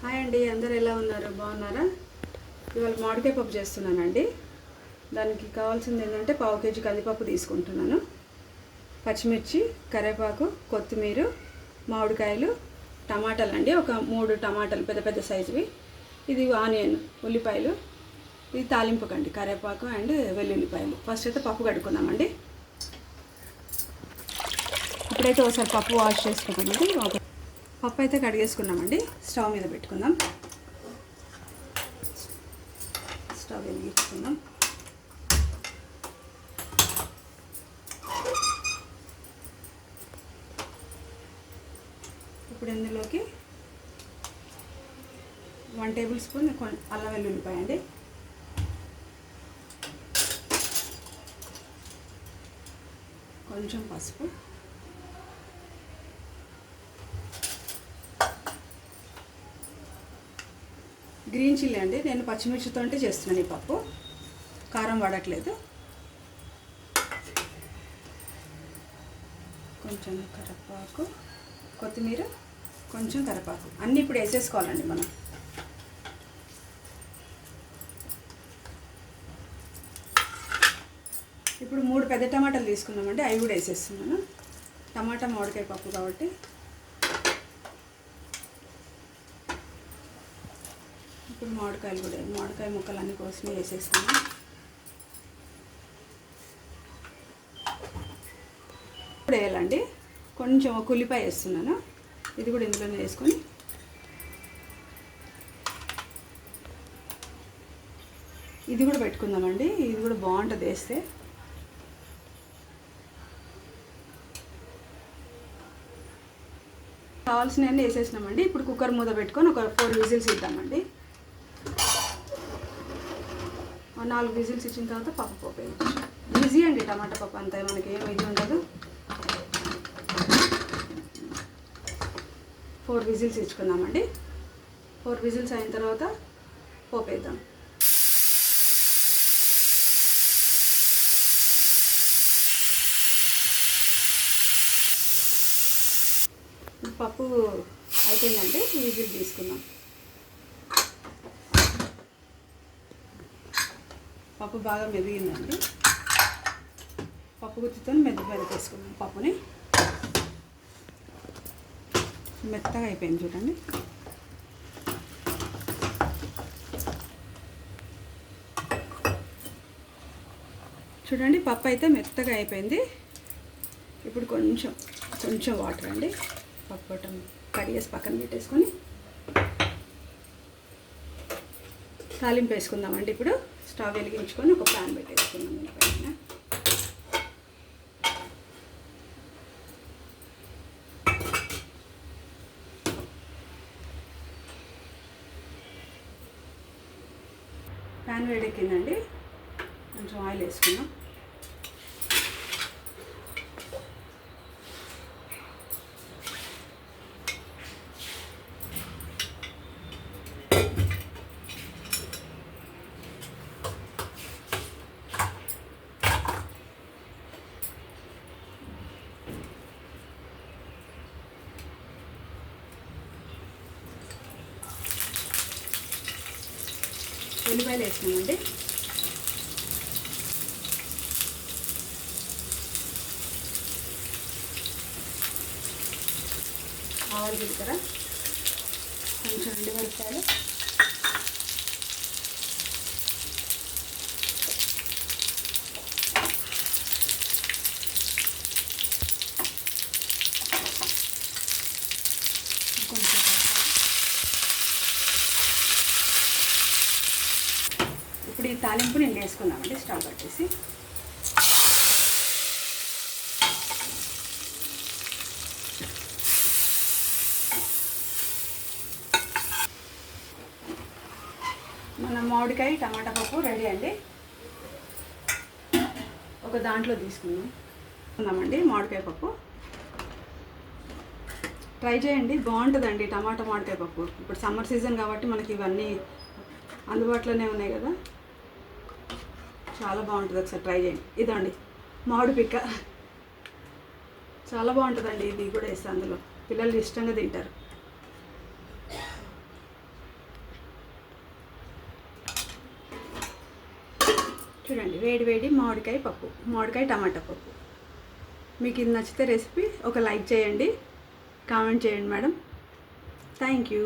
Hi అండి, అందరు ఎలా ఉన్నారు? బాగున్నారా? ఇవాళ మామిడికాయ పప్పు చేస్తున్నానండి. దానికి కావాల్సింది ఏంటంటే పావు కేజీ కందిపప్పు తీసుకుంటున్నాను, పచ్చిమిర్చి, కరివేపాకు, కొత్తిమీర, మామిడికాయలు, టమాటాలు అండి. ఒక 3 టమాటాలు పెద్ద పెద్ద సైజువి, ఇది ఆనియన్, ఉల్లిపాయలు, ఇది తాలింపుకండి కరివేపాకు అండ్ వెల్లుల్లిపాయలు. ఫస్ట్ అయితే పప్పు కడుక్కుందామండి. ఇప్పుడైతే ఒకసారి పప్పు వాష్ చేసుకుంటామండి. పప్పు అయితే కడిగేసుకున్నామండి. స్టవ్ మీద పెట్టుకుందాం. స్టవ్ వెలిగించుకుందాం. ఇప్పుడు ఇందులోకి 1 టేబుల్ స్పూన్ అల్లం వెల్లుల్లిపాయ అండి, కొంచెం పసుపు, గ్రీన్ చిల్లీ అండి. నేను పచ్చిమిర్చితో చేస్తున్నాను ఈ పప్పు, కారం వాడట్లేదు. కొంచెం కరివేపాకు, కొత్తిమీర, కొంచెం కరివేపాకు అన్నీ ఇప్పుడు వేసేసుకోవాలండి మనం. ఇప్పుడు 3 పెద్ద టమాటాలు తీసుకున్నామండి, అవి కూడా వేసేస్తున్నాను. టమాటా మామిడికాయ పప్పు కాబట్టి ఇప్పుడు మామిడికాయలు కూడా, మామిడికాయ ముక్కలు అన్నీ కోసి వేసేస్తాను. ఇప్పుడు వేయాలండి. కొంచెం ఒక ఉల్లిపాయ వేస్తున్నాను, ఇది కూడా ఇందులోనే వేసుకొని ఇది కూడా పెట్టుకుందామండి. ఇది కూడా బాగుంటుంది వేస్తే. కావాల్సినవన్నీ వేసేసినామండి. ఇప్పుడు కుక్కర్ మూత పెట్టుకొని ఒక 4 విజిల్స్ ఇద్దామండి. 4 విజిల్స్ ఇచ్చిన తర్వాత పప్పు వేయచ్చు. ఈజీ అండి టమాటా పప్పు, అంతా మనకి ఏం ఇది ఉండదు. 4 విజిల్స్ ఇచ్చుకుందామండి. 4 విజిల్స్ అయిన తర్వాత పోపు వేద్దాం. పప్పు అయిపోయిందండి, విజిల్ తీసుకుందాం. పప్పు బాగా మెదిగిందండి. పప్పు గుత్తితో మెదిపేసుకున్నాం. పప్పుని మెత్తగా అయిపోయింది చూడండి. చూడండి పప్పు అయితే మెత్తగా అయిపోయింది. ఇప్పుడు కొంచెం వాటర్ అండి. పప్పు కడిగేసి పక్కన పెట్టేసుకొని తాలింపు వేసుకుందామండి. ఇప్పుడు స్టవ్ వెలిగించుకొని ఒక ప్యాన్ పెట్టేసుకుందాం. దీనిపైన ప్యాన్ వేడెక్కిందండి, కొంచెం ఆయిల్ వేసుకుందాం. ఉల్లిపాయలు వేసినామండి. ఆవాలు, జీలకర్ర, కొంచెం ఎండుమిరపకాయలు, కొంచెం ఇప్పుడు ఈ తాలింపు నేను వేసుకున్నామండి. స్టవ్ కట్టేసి మన మామిడికాయ టమాటా పప్పు రెడీ అండి. ఒక దాంట్లో తీసుకుందామండి మామిడికాయ పప్పు. ట్రై చేయండి, బాగుంటుందండి టమాటా మామిడికాయ పప్పు. ఇప్పుడు సమ్మర్ సీజన్ కాబట్టి మనకి ఇవన్నీ అందుబాటులోనే ఉన్నాయి కదా, చాలా బాగుంటుంది. ఒకసారి ట్రై చేయండి. ఇదండి మామిడి పిక్క, చాలా బాగుంటుందండి. ఇది కూడా వేస్తే అందులో పిల్లలు ఇష్టంగా తింటారు. చూడండి, వేడి వేడి మామిడికాయ పప్పు, మామిడికాయ టమాటా పప్పు. మీకు ఇది నచ్చితే రెసిపీ ఒక లైక్ చేయండి, కామెంట్ చేయండి మేడం. Thank you.